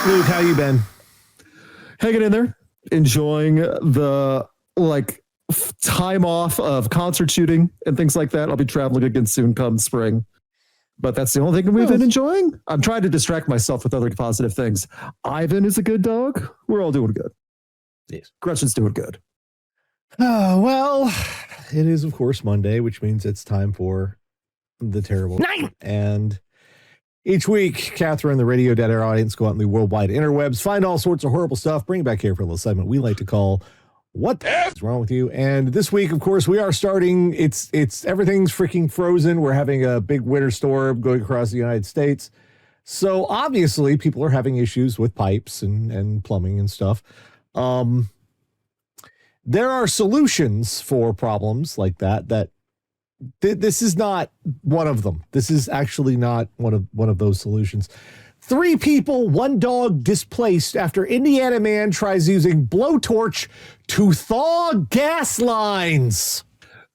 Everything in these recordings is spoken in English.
Luke, how you been? Hanging in there, enjoying the time off of concert shooting and things like that. I'll be traveling again soon come spring. But that's the only thing we've been enjoying. I'm trying to distract myself with other positive things. Ivan is a good dog. We're all doing good. Yes. Gretchen's doing good. Oh, well, it is, of course, Monday, which means it's time for the terrible. And each week, Catherine, the radio dead air audience, go out in the worldwide interwebs, find all sorts of horrible stuff, bring it back here for a little segment we like to call What the F is Wrong With You? And this week, of course, we are starting, it's everything's freaking frozen. We're having a big winter storm going across the United States. So obviously, people are having issues with pipes and plumbing and stuff. There are solutions for problems like that this is not one of them. This is actually not one of those solutions. 3 people, 1 dog displaced after Indiana man tries using blowtorch to thaw gas lines.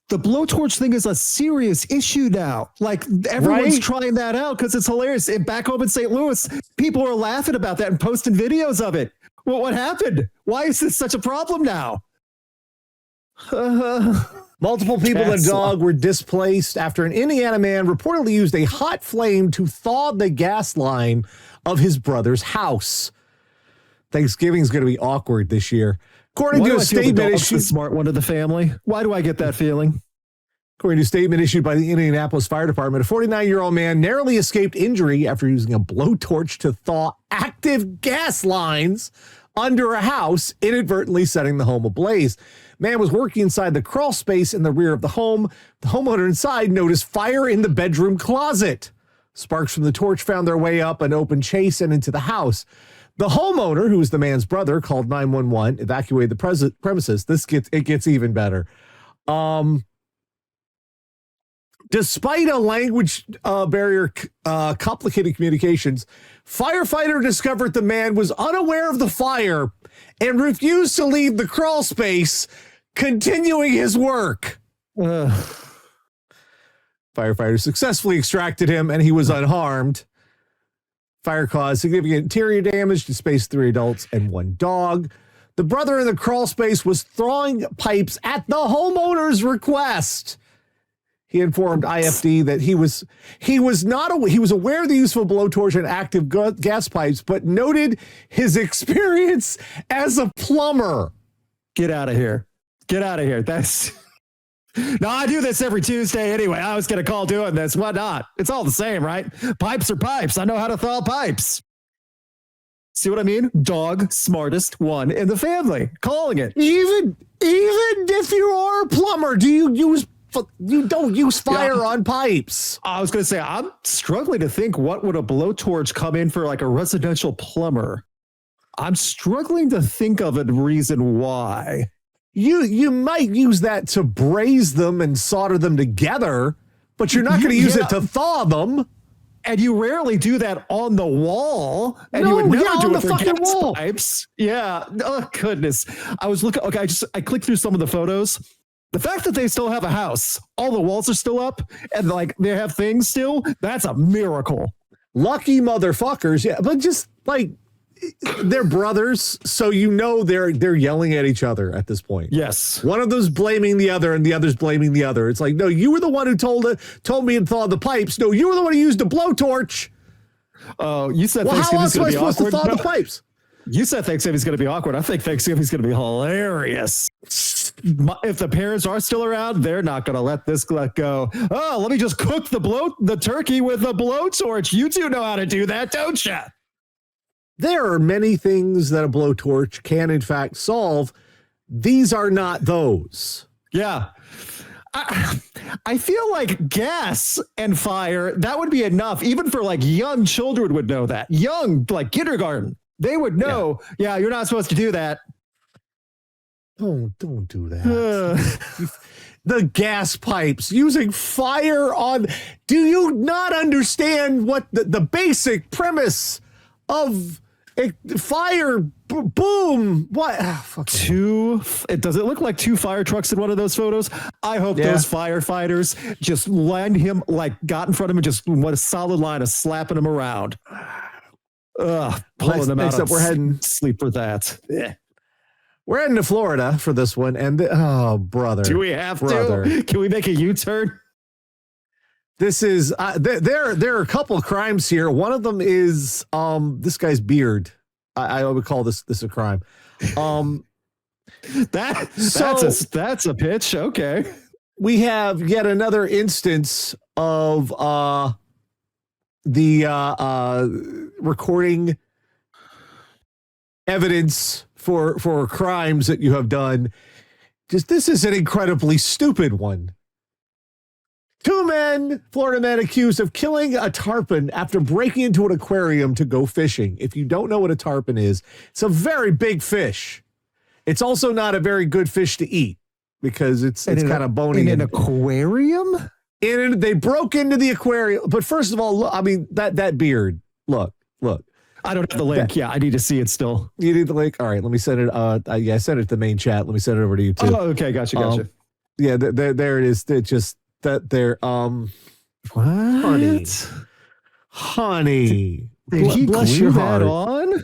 The blowtorch thing is a serious issue now. Like everyone's trying that out because it's hilarious. And back home in St. Louis, people are laughing about that and posting videos of it. Well, what happened? Why is this such a problem now? Multiple people and a dog were displaced after an Indiana man reportedly used a hot flame to thaw the gas line of his brother's house. Thanksgiving is going to be awkward this year. According to a statement issued, the smart one of the family. Why do I get that feeling? According to a statement issued by the Indianapolis Fire Department, a 49-year-old man narrowly escaped injury after using a blowtorch to thaw active gas lines under a house, inadvertently setting the home ablaze. Man was working inside the crawl space in the rear of the home. The homeowner inside noticed fire in the bedroom closet. Sparks from the torch found their way up an open chase and into the house. The homeowner, who is the man's brother, called 911, evacuated the premises. It gets even better. Despite a language barrier, complicated communications, firefighter discovered the man was unaware of the fire and refused to leave the crawl space, continuing his work. Firefighter successfully extracted him, and he was unharmed. Fire caused significant interior damage to space 3 adults and 1 dog. The brother in the crawl space was throwing pipes at the homeowner's request. He informed IFD that he was aware of the use of a blowtorch and active gas pipes, but noted his experience as a plumber. Get out of here. Get out of here. No, I do this every Tuesday anyway. I was going to call doing this. Why not? It's all the same, right? Pipes are pipes. I know how to thaw pipes. See what I mean? Dog, smartest one in the family. Calling it. Even if you are a plumber, you don't use fire on pipes. I was going to say, I'm struggling to think what would a blowtorch come in for like a residential plumber. I'm struggling to think of a reason why. You might use that to braise them and solder them together, but you're not going to use it to thaw them. And you rarely do that on the wall. And you would never do it for gas wall. Pipes. Yeah. Oh, goodness. I was looking. Okay, I clicked through some of the photos. The fact that they still have a house, all the walls are still up, and like they have things still, that's a miracle. Lucky motherfuckers. Yeah, but just like they're brothers, so they're yelling at each other at this point. Yes. One of them's blaming the other and the other's blaming the other. It's like, no, you were the one who told me to thaw the pipes. No, you were the one who used a blowtorch. Oh, you said Thanksgiving's going to be awkward. How else am I supposed to thaw the pipes? You said Thanksgiving's going to be awkward. I think Thanksgiving's going to be hilarious. If the parents are still around, they're not going to let this go. Oh, let me just cook the turkey with a blowtorch. You two know how to do that, don't you? There are many things that a blowtorch can, in fact, solve. These are not those. Yeah. I feel like gas and fire, that would be enough. Even for like young children would know that. Young, like kindergarten. They would know, yeah, you're not supposed to do that. Don't do that. The gas pipes, using fire on... Do you not understand what the basic premise of fire? Boom! What? Does it look like 2 fire trucks in one of those photos? I hope those firefighters just lined him, like got in front of him and just what a solid line of slapping him around. Pulling them next out. up, we're heading sleep for that. Yeah. We're heading to Florida for this one, and oh, brother, do we have brother. to? Can we make a U-turn? This is there are a couple of crimes here. One of them is this guy's beard. I would call this a crime. That's a pitch. Okay. We have yet another instance of the recording evidence for crimes that you have done. This is an incredibly stupid one. 2 men, Florida men, accused of killing a tarpon after breaking into an aquarium to go fishing. If you don't know what a tarpon is, it's a very big fish. It's also not a very good fish to eat because it's kind of bony. In an aquarium? They broke into the aquarium. But first of all, look, I mean, that beard. Look. I don't have the link. I need to see it still. You need the link? All right, let me send it. I sent it to the main chat. Let me send it over to you too. Oh, okay. Gotcha. Yeah, there it is. It just that there. What? Honey. Did he glue that on?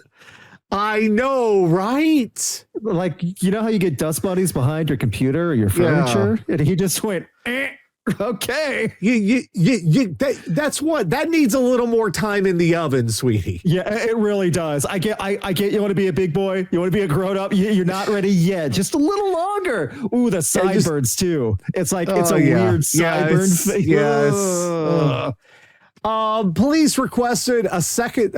I know, right? Like, you know how you get dust bunnies behind your computer or your furniture? Yeah. And he just went, okay. That's what that needs a little more time in the oven, sweetie. Yeah, it really does. I get you want to be a big boy, you want to be a grown up, you're not ready yet. Just a little longer. Ooh, the sideburns too. It's like it's a weird sideburn face. Yes. Police arrested a second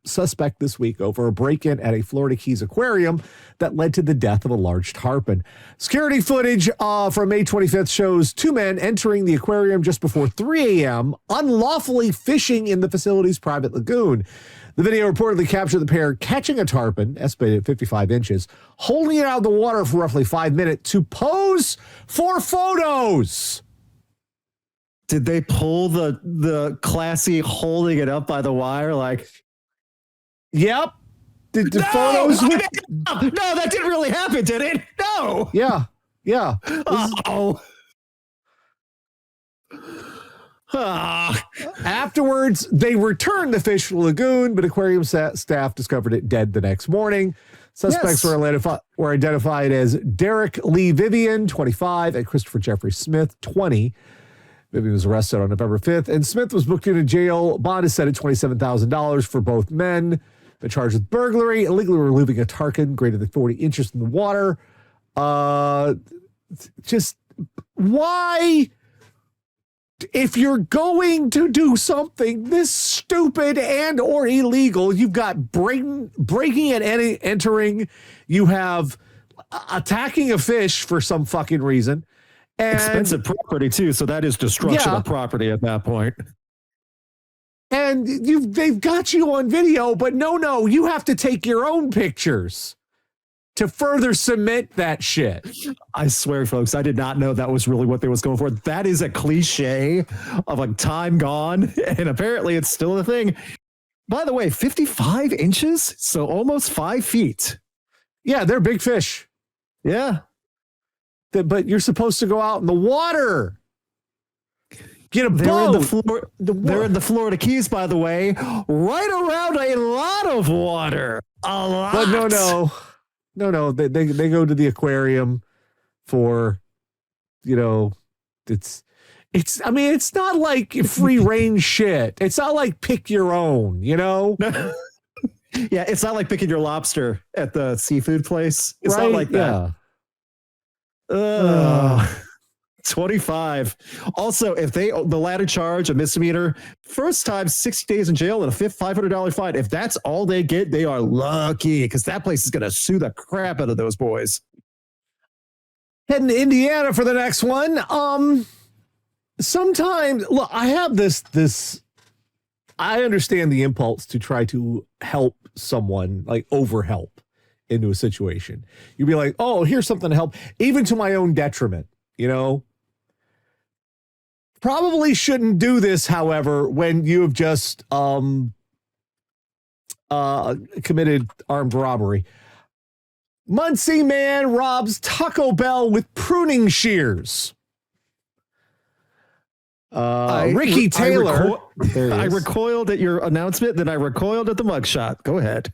suspect this week over a break-in at a Florida Keys aquarium that led to the death of a large tarpon. Security footage from May 25th shows 2 men entering the aquarium just before 3 a.m., unlawfully fishing in the facility's private lagoon. The video reportedly captured the pair catching a tarpon, estimated at 55 inches, holding it out of the water for roughly 5 minutes to pose for photos. Did they pull the classy holding it up by the wire? Like, yep. The photos. No, that didn't really happen, did it? No. Yeah. Oh. Afterwards, they returned the fish to the lagoon, but aquarium staff discovered it dead the next morning. Suspects were identified as Derek Lee Vivian, 25, and Christopher Jeffrey Smith, 20. Vivian was arrested on November 5th, and Smith was booked into jail. Bond is set at $27,000 for both men. Been charged with burglary, illegally removing a tarpon greater than 40 inches in the water. Just why, if you're going to do something this stupid and or illegal, you've got breaking and entering, you have attacking a fish for some fucking reason. And expensive property too, so that is destruction of property at that point. And they've got you on video, but no, you have to take your own pictures to further cement that shit. I swear, folks, I did not know that was really what they was going for. That is a cliche of a time gone, and apparently it's still a thing. By the way, 55 inches, so almost 5 feet. Yeah, they're big fish. Yeah. But you're supposed to go out in the water. Get a boat. They're in the Florida Keys, by the way, right around a lot of water. A lot. But no. They go to the aquarium for, it's not like free range shit. It's not like pick your own, Yeah, it's not like picking your lobster at the seafood place. It's not like that. 25. Also, if the latter charge, a misdemeanor, first time 60 days in jail and a $500 fine. If that's all they get, they are lucky because that place is going to sue the crap out of those boys. Heading to Indiana for the next one. Sometimes, look, I have this. I understand the impulse to try to help someone, like overhelp into a situation. You'd be like, oh, here's something to help, even to my own detriment, Probably shouldn't do this, however, when you have just committed armed robbery. Muncie man robs Taco Bell with pruning shears. Ricky Taylor. I recoiled at your announcement, then I recoiled at the mugshot. Go ahead.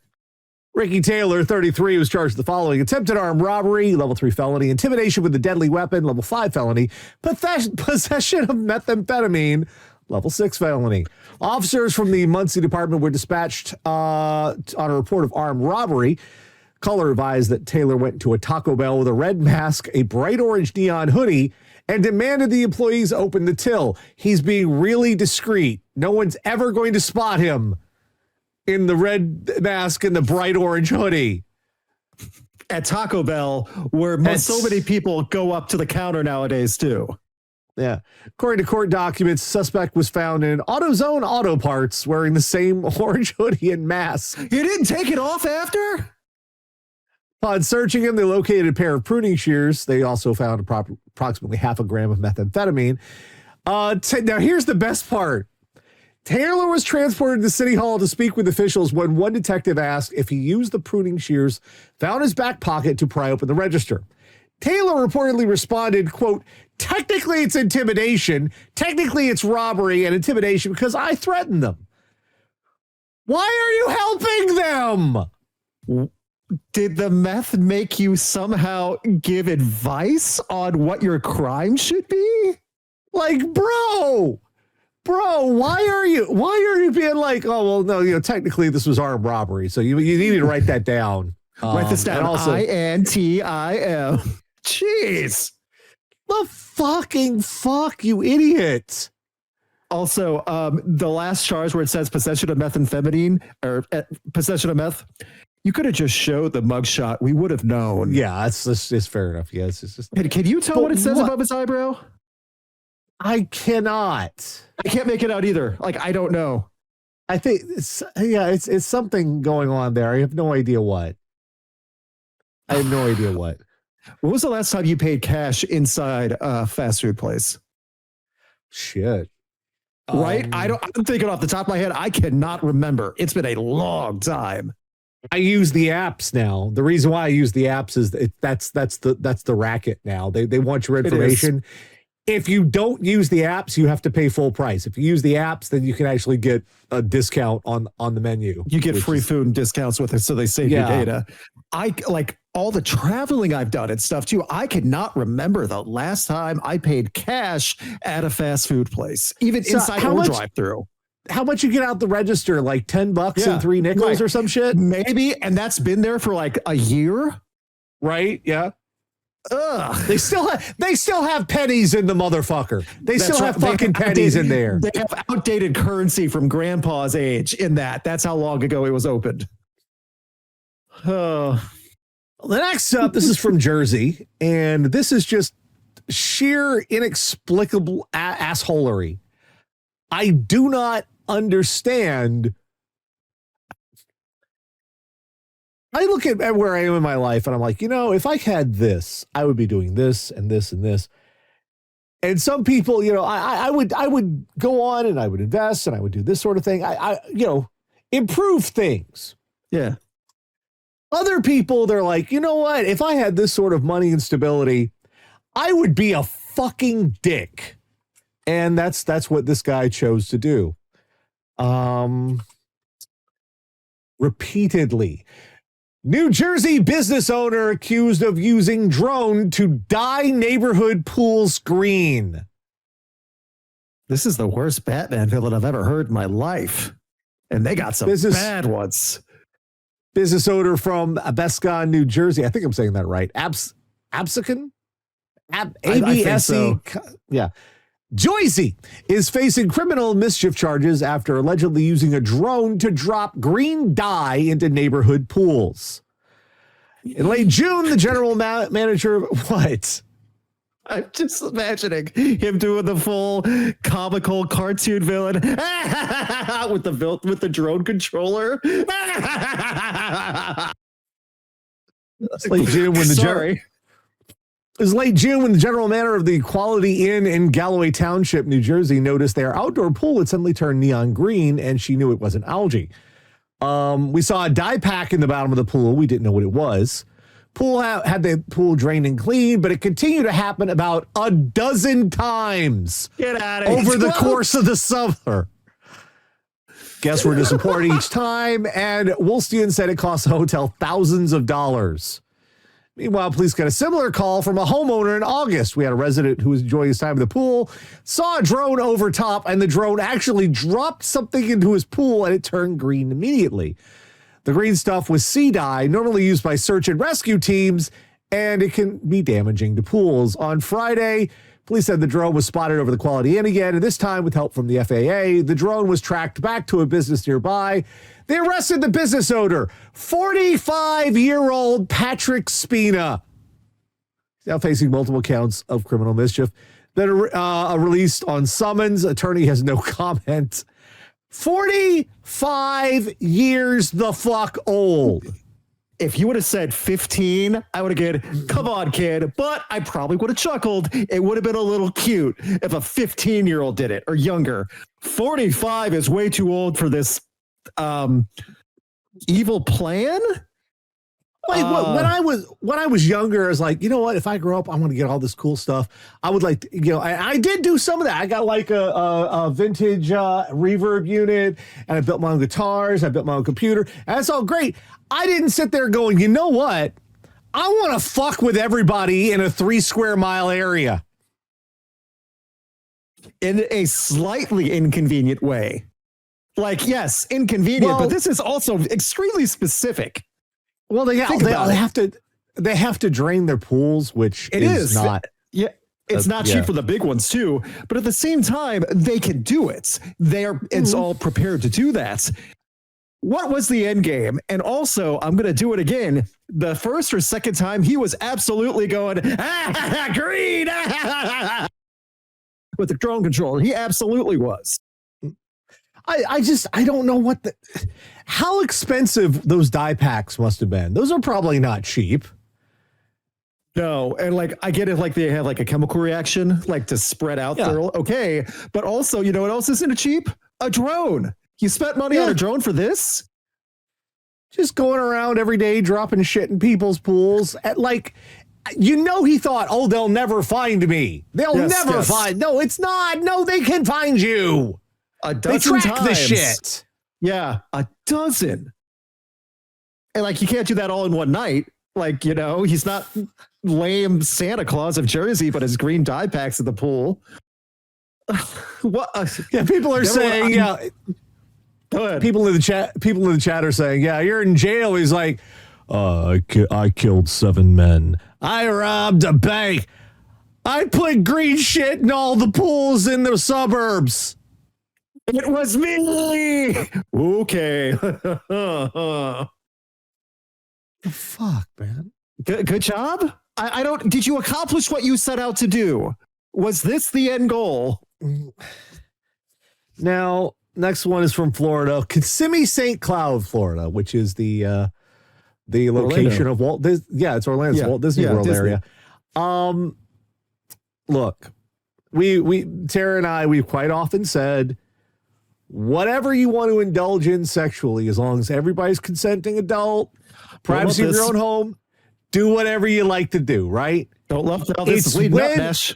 Ricky Taylor, 33, was charged with the following: attempted armed robbery, level 3 felony, intimidation with a deadly weapon, level 5 felony, possession of methamphetamine, level 6 felony. Officers from the Muncie Department were dispatched on a report of armed robbery. Caller advised that Taylor went to a Taco Bell with a red mask, a bright orange neon hoodie, and demanded the employees open the till. He's being really discreet. No one's ever going to spot him in the red mask and the bright orange hoodie. At Taco Bell, where so many people go up to the counter nowadays, too. Yeah. According to court documents, suspect was found in AutoZone Auto Parts wearing the same orange hoodie and mask. You didn't take it off after? Upon searching him, they located a pair of pruning shears. They also found approximately half a gram of methamphetamine. Now, here's the best part. Taylor was transported to City Hall to speak with officials when one detective asked if he used the pruning shears found in his back pocket to pry open the register. Taylor reportedly responded, quote, technically it's intimidation. Technically it's robbery and intimidation because I threatened them. Why are you helping them? Did the meth make you somehow give advice on what your crime should be? Like, bro, why are you being like, oh, well, no, technically this was armed robbery. So you needed to write that down. Write this down. Also, INTIM. Jeez. The fucking fuck, you idiot. Also, the last charge where it says possession of methamphetamine or possession of meth, you could have just showed the mugshot. We would have known. Yeah, it's fair enough. Yeah, it's just. Can you tell what it says above his eyebrow? I cannot. I can't make it out either. Like, I don't know. I think it's something going on there. I have no idea what. When was the last time you paid cash inside a fast food place? Shit. Right? I'm thinking off the top of my head. I cannot remember. It's been a long time. I use the apps now. The reason why I use the apps is that's the racket now. They want your information. If you don't use the apps, you have to pay full price. If you use the apps, then you can actually get a discount on the menu. You get free food and discounts with it, so they save your data. I like all the traveling I've done and stuff too. I cannot remember the last time I paid cash at a fast food place, even inside or drive-through. How much you get out the register? Like $10 and 3 nickels or some shit? Maybe, and that's been there for like a year. Right? Yeah. Ugh. They still have pennies in the motherfucker. They still have fucking pennies in there. They have outdated currency from grandpa's age in that. That's how long ago it was opened. The next up, this is from Jersey, and this is just sheer inexplicable assholery. I do not understand. I look at where I am in my life and I'm like, if I had this, I would be doing this and this and this. And some people, I would go on and I would invest and I would do this sort of thing. I improve things. Yeah. Other people, they're like, you know what? If I had this sort of money and stability, I would be a fucking dick. And that's what this guy chose to do. Repeatedly. New Jersey business owner accused of using drone to dye neighborhood pools green. This is the worst Batman villain I've ever heard in my life. And they got some bad ones. Business owner from Abescon, New Jersey. I think I'm saying that right. Absecon? A-B-S-E. Yeah. Joycey is facing criminal mischief charges after allegedly using a drone to drop green dye into neighborhood pools. In late June, the general manager of what? I'm just imagining him doing the full comical cartoon villain with the drone controller. It's late June when It was late June when the general manager of the Quality Inn in Galloway Township, New Jersey, noticed their outdoor pool had suddenly turned neon green, and she knew it wasn't algae. We saw a dye pack in the bottom of the pool. We didn't know what it was. Had the pool drained and cleaned, but it continued to happen about a dozen times. Get out of here. Over the course of the summer. Guests were disappointed each time, and Wolstian said it cost the hotel thousands of dollars. Meanwhile, police got a similar call from a homeowner in August. We had a resident who was enjoying his time in the pool, saw a drone over top, and the drone actually dropped something into his pool, and it turned green immediately. The green stuff was sea dye, normally used by search and rescue teams, and it can be damaging to pools. On Friday, police said the drone was spotted over the Quality Inn again, and this time with help from the FAA. The drone was tracked back to a business nearby. They arrested the business owner, 45-year-old Patrick Spina. He's now facing multiple counts of criminal mischief that are released on summons. Attorney has no comment. 45 years the fuck old. If you would have said 15, I would have gone, come on, kid. But I probably would have chuckled. It would have been a little cute if a 15-year-old did it or younger. 45 is way too old for this evil plan. Like when I was younger, I was like, you know what? If I grow up, I want to get all this cool stuff. I would like to, I did do some of that. I got like a vintage reverb unit, and I built my own guitars. I built my own computer. And that's all great. I didn't sit there going, you know what? I want to fuck with everybody in a 3 square mile area. In a slightly inconvenient way. Like, yes, inconvenient, but this is also extremely specific. Well, they have to drain their pools, which is not. Yeah, it's not cheap for the big ones too. But at the same time, they can do it. It's all prepared to do that. What was the end game? And also, I'm going to do it again. The first or second time, he was absolutely going, green, with the drone controller. He absolutely was. I don't know how expensive those dye packs must have been. Those are probably not cheap. No, and like I get it, like they have like a chemical reaction, like to spread out there. Okay, but also, you know what else isn't cheap? A drone. You spent money on a drone for this? Just going around every day dropping shit in people's pools. He thought, oh, they'll never find me. They'll never find. No, it's not. No, they can find you. A dozen times. The shit. Yeah, a dozen. And like, you can't do that all in one night. Like, he's not lame Santa Claus of Jersey, but his green dye packs at the pool. What? Yeah, people are saying, Go ahead. People in the chat are saying, yeah, you're in jail. He's like, I killed 7 men. I robbed a bank. I put green shit in all the pools in the suburbs. It was me. Okay. The fuck, man. Good job. I don't. Did you accomplish what you set out to do? Was this the end goal? Now, next one is from Florida, Kissimmee, St. Cloud, Florida, which is the location of Walt. It's Orlando, Walt Disney World area. Look, we Tara and I, we've quite often said, whatever you want to indulge in sexually, as long as everybody's consenting adult, privacy of your own home, do whatever you like to do, right? Don't love all this bleeding up mesh.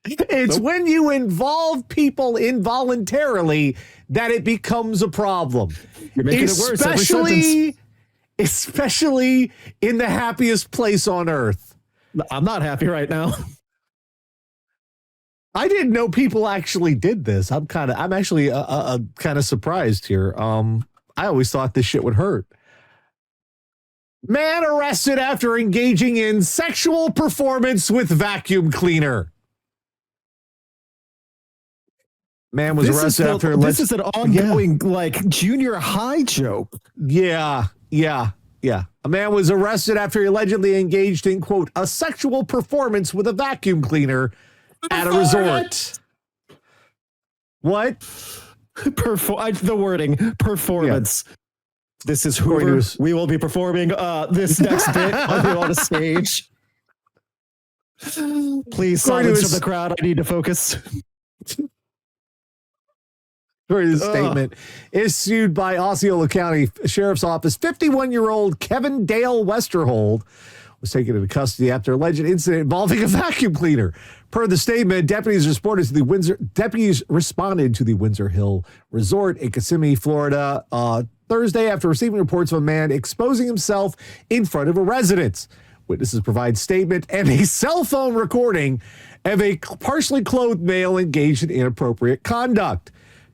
It's when you involve people involuntarily that it becomes a problem. You're making it worse every sentence. Especially in the happiest place on earth. I'm not happy right now. I didn't know people actually did this. I'm actually kind of surprised here. I always thought this shit would hurt. Man arrested after engaging in sexual performance with vacuum cleaner. Man was arrested after... This is an ongoing, junior high joke. Yeah. A man was arrested after he allegedly engaged in, quote, a sexual performance with a vacuum cleaner at a resort. What? The wording, performance. Yeah. This is Hoover. We will be performing this next bit on a stage. Please, silence from the crowd. I need to focus. For this statement issued by Osceola County Sheriff's Office, 51-year-old Kevin Dale Westerhold was taken into custody after alleged incident involving a vacuum cleaner. Per the statement, deputies responded to the Windsor Hill Resort in Kissimmee, Florida, Thursday after receiving reports of a man exposing himself in front of a residence. Witnesses provide statement and a cell phone recording of a partially clothed male engaged in inappropriate conduct.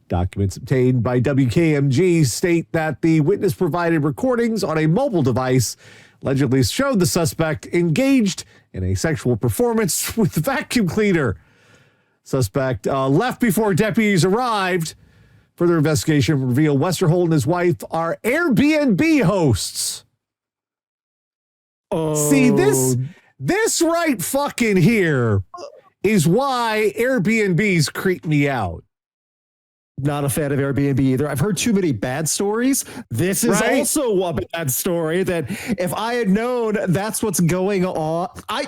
Documents obtained by WKMG state that the witness provided recordings on a mobile device allegedly showed the suspect engaged in a sexual performance with the vacuum cleaner. Suspect left before deputies arrived. Further investigation revealed Westerhold and his wife are Airbnb hosts. Oh. See, this right fucking here is why Airbnbs creep me out. Not a fan of Airbnb either. I've heard too many bad stories. This is also a bad story that if I had known that's what's going on, I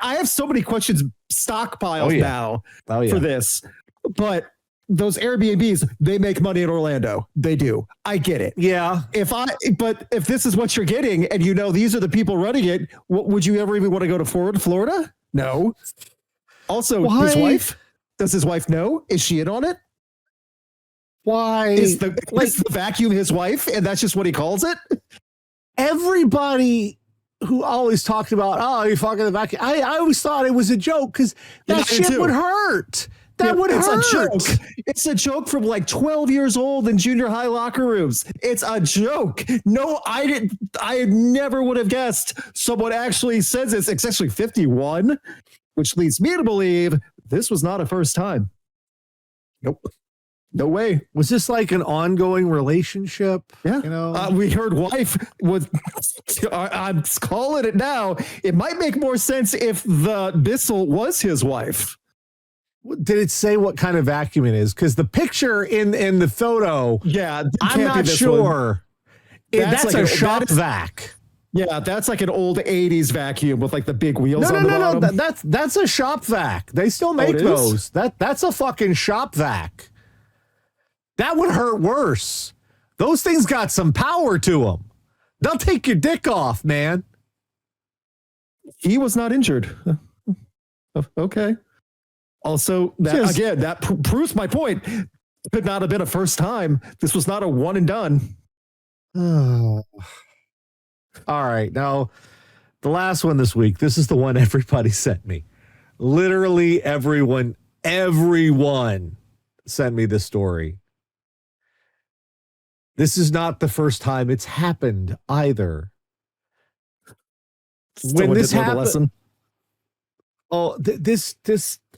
have so many questions stockpiled now for this. But those Airbnbs, they make money in Orlando. They do. I get it. Yeah. But if this is what you're getting and you know these are the people running it, would you ever even want to go to Florida? No. Also, his wife? Does his wife know? Is she in on it? Why? Is the vacuum his wife and that's just what he calls it? Everybody who always talked about, oh, you're fucking the vacuum. I always thought it was a joke because that shit would hurt. That would hurt. It's a joke. It's a joke from like 12 years old in junior high locker rooms. It's a joke. No, I never would have guessed someone actually says this. It's actually 51, which leads me to believe this was not a first time. Nope. No way. Was this like an ongoing relationship? Yeah. You know, we heard wife was, I'm calling it now. It might make more sense if the Bissell was his wife. Did it say what kind of vacuum it is? Because the picture in the photo, I'm not sure. That's like a shop vac. Yeah, that's like an old 80s vacuum with like the big wheels on the bottom. No, that's a shop vac. They still make those. That's a fucking shop vac. That would hurt worse. Those things got some power to them. They'll take your dick off, man. He was not injured. Okay. Also, that proves my point. Could not have been a first time. This was not a one and done. All right. Now, the last one this week. This is the one everybody sent me. Literally everyone sent me this story. This is not the first time it's happened either. When this happened,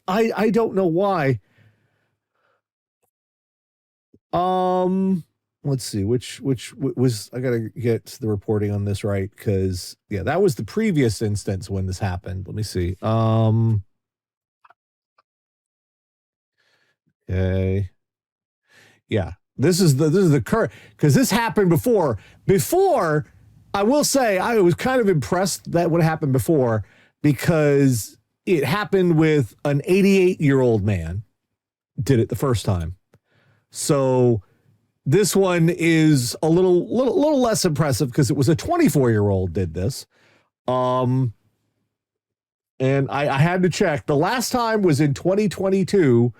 I don't know why. Let's see which was, I gotta get the reporting on this right because that was the previous instance when this happened. Let me see. Okay. Yeah. This is the current, because this happened before. Before, I will say, I was kind of impressed that what happened before because it happened with an 88-year-old man. Did it the first time. So this one is a little less impressive because it was a 24-year-old did this. And I had to check. The last time was in 2022.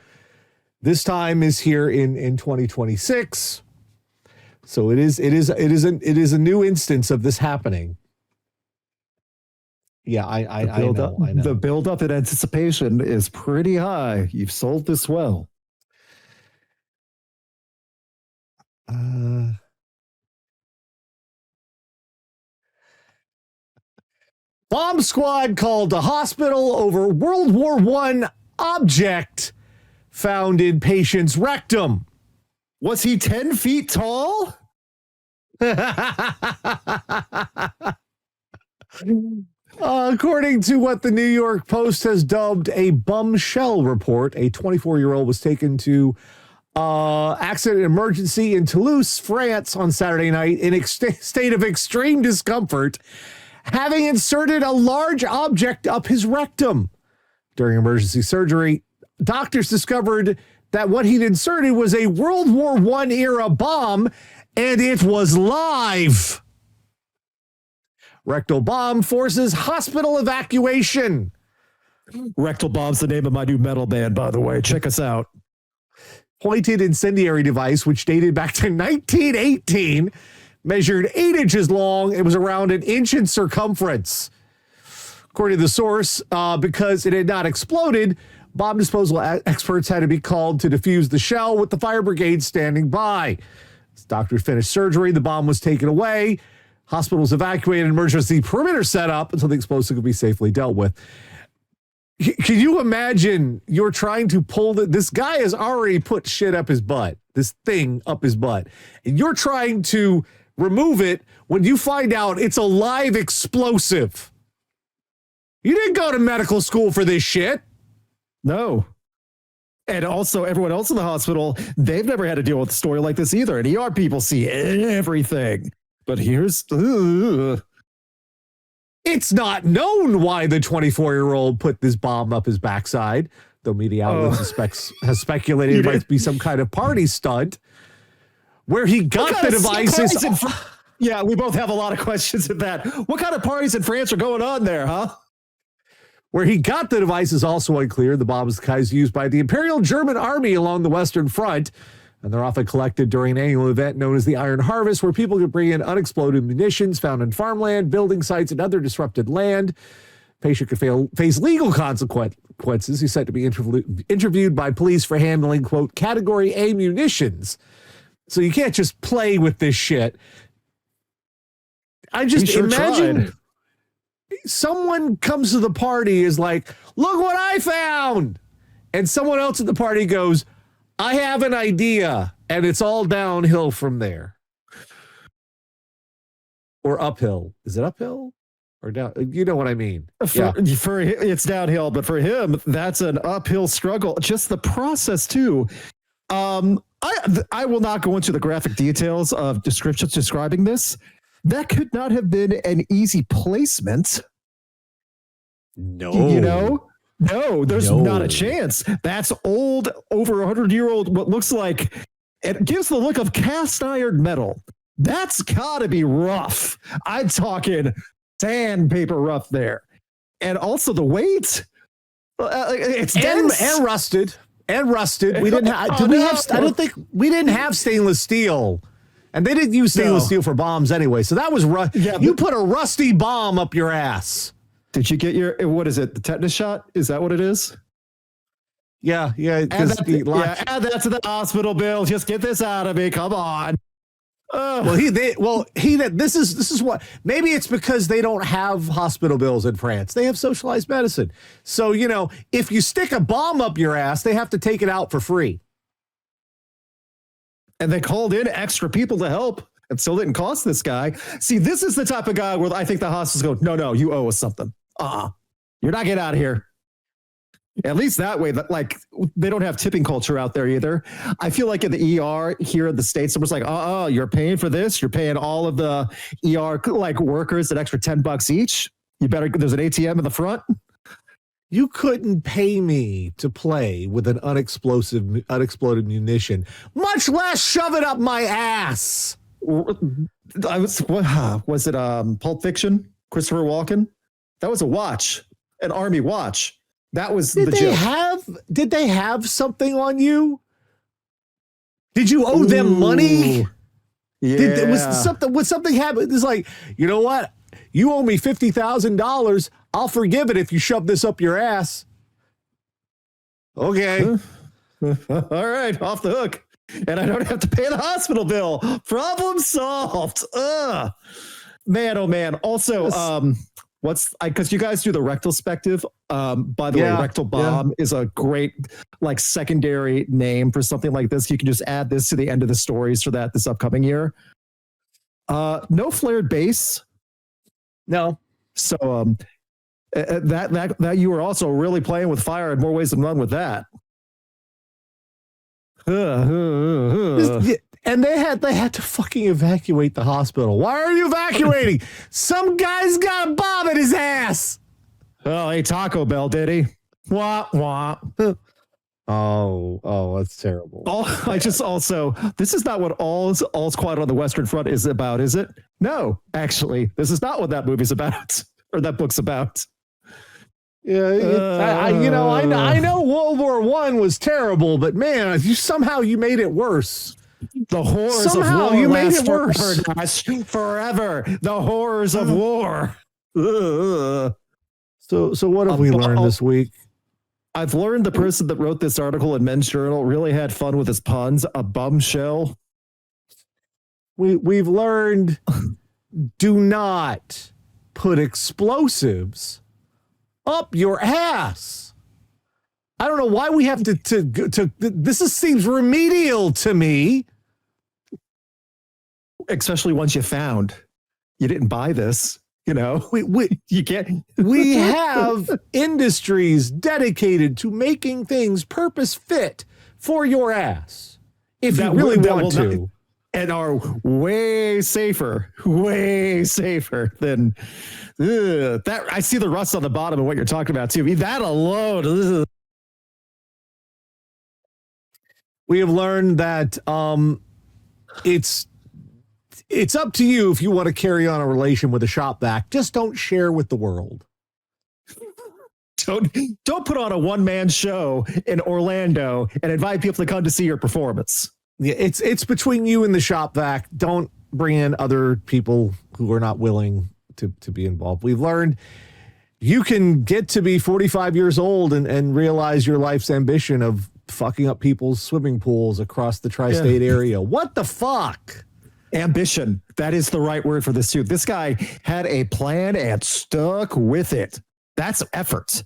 This time is here in 2026. So it is a new instance of this happening. Yeah, I know. The buildup in anticipation is pretty high. You've sold this well. Bomb squad called to hospital over World War I object found in patient's rectum. Was he 10 feet tall? According to what the New York Post has dubbed a bumshell report, a 24-year-old was taken to accident emergency in Toulouse, France on Saturday night in state of extreme discomfort, having inserted a large object up his rectum. During emergency surgery, doctors discovered that what he'd inserted was a World War I era bomb, and it was live. Rectal bomb forces hospital evacuation. Rectal bomb's the name of my new metal band, by the way. Check us out. Pointed incendiary device, which dated back to 1918, measured 8 inches long. It was around an inch in circumference. According to the source, because it had not exploded, bomb disposal experts had to be called to defuse the shell with the fire brigade standing by. As doctors finished surgery, the bomb was taken away. Hospitals evacuated, emergency perimeter set up until the explosive could be safely dealt with. Can you imagine you're trying to pull this guy has already put shit up his butt, this thing up his butt, and you're trying to remove it when you find out it's a live explosive. You didn't go to medical school for this shit. No. And also everyone else in the hospital, they've never had to deal with a story like this either. And ER people see everything. But here's... It's not known why the 24-year-old put this bomb up his backside, though media outlets has speculated it might be some kind of party stunt. Where he got the devices... Yeah, we both have a lot of questions at that. What kind of parties in France are going on there, huh? Where he got the device is also unclear. The bomb is used by the Imperial German Army along the Western Front, and they're often collected during an annual event known as the Iron Harvest, where people can bring in unexploded munitions found in farmland, building sites, and other disrupted land. Patient could face legal consequences. He's set to be interviewed by police for handling, quote, Category A munitions. So you can't just play with this shit. I just imagine someone comes to the party is like, look what I found. And someone else at the party goes, I have an idea, and it's all downhill from there. Or uphill. Is it uphill or down? You know what I mean. For it's downhill, but for him, that's an uphill struggle. Just the process too. I will not go into the graphic details of descriptions describing this. That could not have been an easy placement. No. You know? No, there's not a chance. That's old, over 100-year-old, what looks like, it gives the look of cast iron metal. That's gotta be rough. I'm talking sandpaper rough there. And also the weight. It's dense. And rusted. And rusted. We didn't have, I don't think we didn't have stainless steel. And they didn't use stainless steel for bombs anyway. So that was rough. Yeah, you put a rusty bomb up your ass. Did you get your, what is it, the tetanus shot? Is that what it is? Yeah. Add that to the hospital bill. Just get this out of me. Come on. This is what, maybe it's because they don't have hospital bills in France. They have socialized medicine. So, you know, if you stick a bomb up your ass, they have to take it out for free. And they called in extra people to help. It still didn't cost this guy. See, this is the type of guy where I think the hospitals go, no, you owe us something. You're not getting out of here. At least that way, that like they don't have tipping culture out there either. I feel like in the ER here in the States, someone's like, you're paying for this. You're paying all of the ER like workers an extra $10 each. You better, there's an ATM in the front. You couldn't pay me to play with an unexploded munition, much less shove it up my ass. Was it Pulp Fiction? Christopher Walken? That was a watch, an army watch. That was the joke. Did they have something on you? Did you owe them money? Yeah. Was something happened? It's like, you know what? You owe me $50,000. I'll forgive it if you shove this up your ass. Okay. All right, off the hook. And I don't have to pay the hospital bill. Problem solved. Man, oh man. Also, because you guys do the rectal spective. By the way, rectal bomb is a great like secondary name for something like this. You can just add this to the end of the stories for that this upcoming year. No flared base. No. So that you were also really playing with fire in more ways than one with that. And they had to fucking evacuate the hospital. Why are you evacuating? Some guy's got a bomb in his ass. Oh, hey, Taco Bell, did he? Wah, wah. Oh, that's terrible. This is not what All's Quiet on the Western Front is about, is it? No, actually, this is not what that movie's about or that book's about. Yeah, I know World War I was terrible, but man, you made it worse. The horrors of war you made it worse. Forever. The horrors of war. So what have we learned this week? I've learned the person that wrote this article in Men's Journal really had fun with his puns. A bumshell. We've learned do not put explosives up your ass. I don't know why we have to this seems remedial to me. Especially once you found you didn't buy this. You know, you can't. We have industries dedicated to making things purpose fit for your ass. If you really want to. And are way safer than that. I see the rust on the bottom of what you're talking about, too. That alone. We have learned that it's up to you if you want to carry on a relation with a shop vac. Just don't share with the world. Don't put on a one-man show in Orlando and invite people to come to see your performance. Yeah, it's between you and the shop vac. Don't bring in other people who are not willing to be involved. We've learned you can get to be 45 years old and realize your life's ambition of fucking up people's swimming pools across the tri-state area. What the fuck? Ambition. That is the right word for this too. This guy had a plan and stuck with it. That's effort.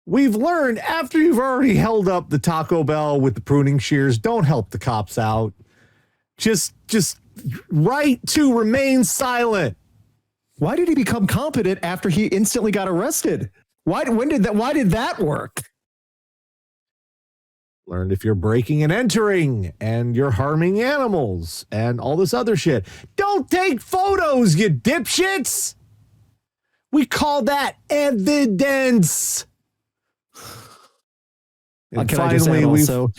We've learned after you've already held up the Taco Bell with the pruning shears, don't help the cops out. Just right to remain silent. Why did he become competent after he instantly got arrested? Why did that work? Learned if you're breaking and entering and you're harming animals and all this other shit. Don't take photos, you dipshits. We call that evidence. And can I just add also,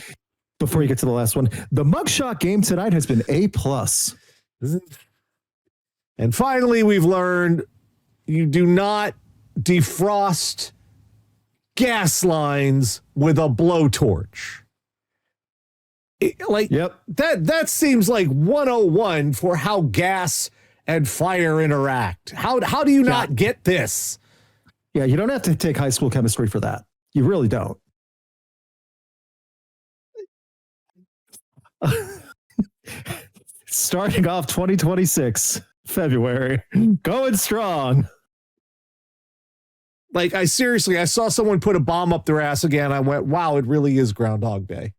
before you get to the last one, the mugshot game tonight has been A+. And finally, we've learned you do not defrost gas lines with a blowtorch. That seems like 101 for how gas and fire interact. How do you not get this? Yeah, you don't have to take high school chemistry for that. You really don't. Starting off 2026 February, going strong. I saw someone put a bomb up their ass again. I went, wow, it really is Groundhog Day.